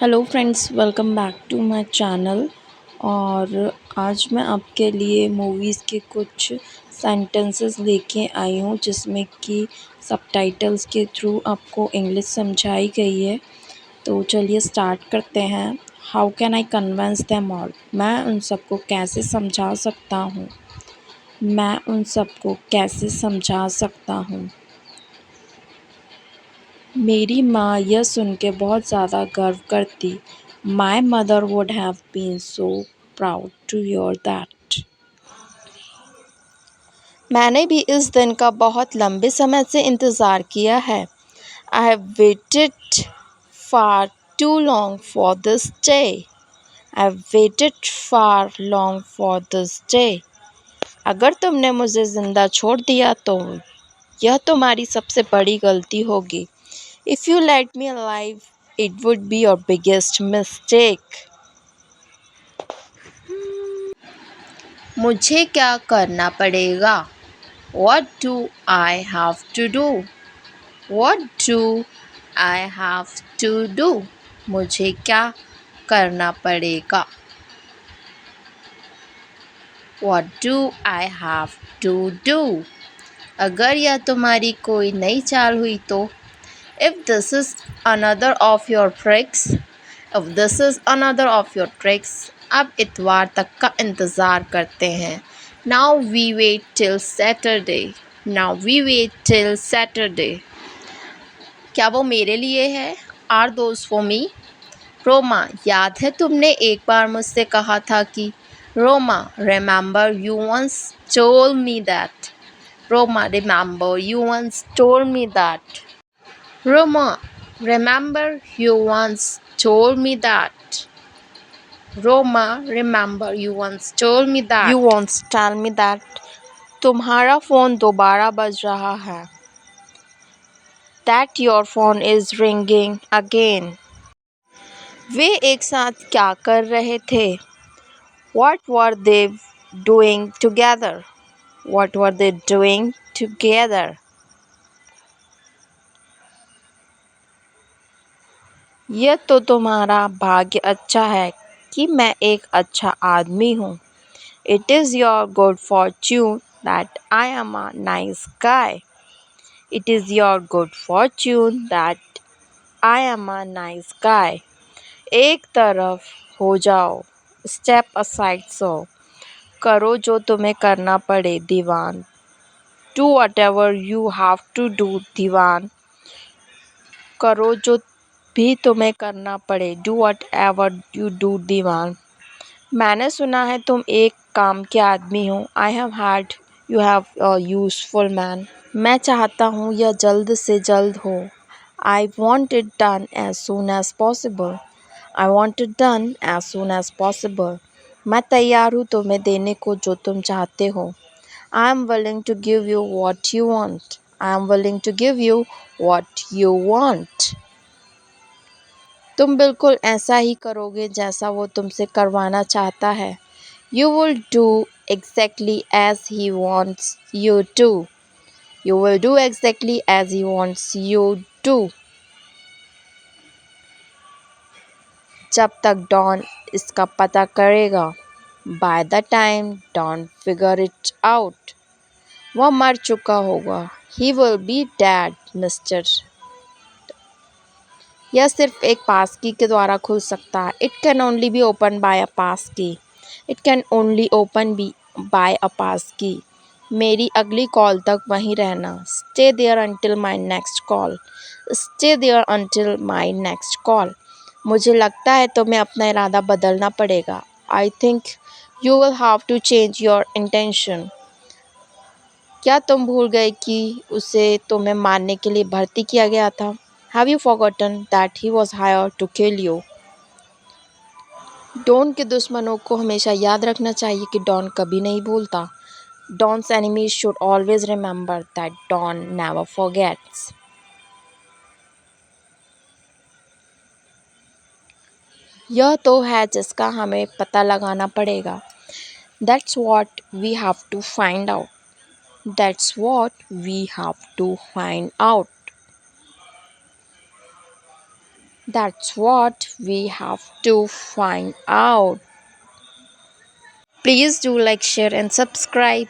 Hello friends, welcome back to my channel. और आज मैं आपके लिए मूवीज़ के कुछ सेंटेंसेस लेके आई हूँ जिसमें कि सबटाइटल्स के थ्रू आपको इंग्लिश समझाई गई है। तो चलिए स्टार्ट करते हैं। How can I convince them all? मैं उन सबको कैसे समझा सकता हूँ? मैं उन सबको कैसे समझा सकता हूँ? मेरी माँ यह सुन के बहुत ज़्यादा गर्व करती। My mother would have been so proud to hear that. मैंने भी इस दिन का बहुत लंबे समय से इंतज़ार किया है। I have waited far too long for this day. I have waited far long for this day. अगर तुमने मुझे ज़िंदा छोड़ दिया तो यह तुम्हारी सबसे बड़ी गलती होगी। If you let me alive, it would be your biggest mistake. मुझे क्या करना पड़ेगा? What do I have to do? What do I have to do? मुझे क्या करना पड़ेगा? What do I have to do? अगर यह तुम्हारी कोई नई चाल हुई तो If this is another of your tricks, if this is another of your tricks, अब इतवार तक का इंतज़ार करते हैं। Now we wait till Saturday. Now we wait till Saturday. क्या वो मेरे लिए है? Are those for me? Roma, याद है तुमने एक बार मुझसे कहा था कि Roma, remember you once told me that. Roma, remember you once told me that. Roma, remember you once told me that. Roma, remember you once told me that. You once tell me that. तुम्हारा phone दोबारा बज रहा है. That your phone is ringing again. वे एक साथ क्या कर रहे थे? What were they doing together? What were they doing together? यह तो तुम्हारा भाग्य अच्छा है कि मैं एक अच्छा आदमी हूँ. It is your good fortune that I am a nice guy. It is your good fortune that I am a nice guy. एक तरफ हो जाओ. Step aside so. करो जो तुम्हें करना पड़े दीवान. Do whatever you have to do दीवान. करो जो भी तुम्हें करना पड़े. Do whatever you do दीवान. मैंने सुना है तुम एक काम के आदमी हो. I have heard you have a useful man. मैं चाहता हूँ यह जल्द से जल्द हो. I want it done as soon as possible. I want it done as soon as possible. मैं तैयार हूँ तुम्हें देने को जो तुम चाहते हो. I am willing to give you what you want. I am willing to give you what you want. तुम बिल्कुल ऐसा ही करोगे जैसा वो तुमसे करवाना चाहता है. You will do exactly as he wants you to. You will do exactly as he wants you to. जब तक डॉन इसका पता करेगा. By the time Don figure it out. वह मर चुका होगा. He will be dead, Mr. यह सिर्फ एक पास की के द्वारा खुल सकता है. It can only be opened by a pass key. It can only open by a pass key. मेरी अगली कॉल तक वहीं रहना. Stay there until my next call. Stay there until my next call. मुझे लगता है तुम्हें अपना इरादा बदलना पड़ेगा. I think you will have to change your intention. क्या तुम भूल गए कि उसे तुम्हें मारने के लिए भर्ती किया गया था? Have you forgotten that he was hired to kill you? Don के दुश्मनों को हमेशा याद रखना चाहिए कि डॉन कभी नहीं भूलता. Don's enemies should always remember that Don never forgets. यह तो है जिसका हमें पता लगाना पड़ेगा. That's what we have to find out. That's what we have to find out. That's what we have to find out. Please do like, share, and subscribe.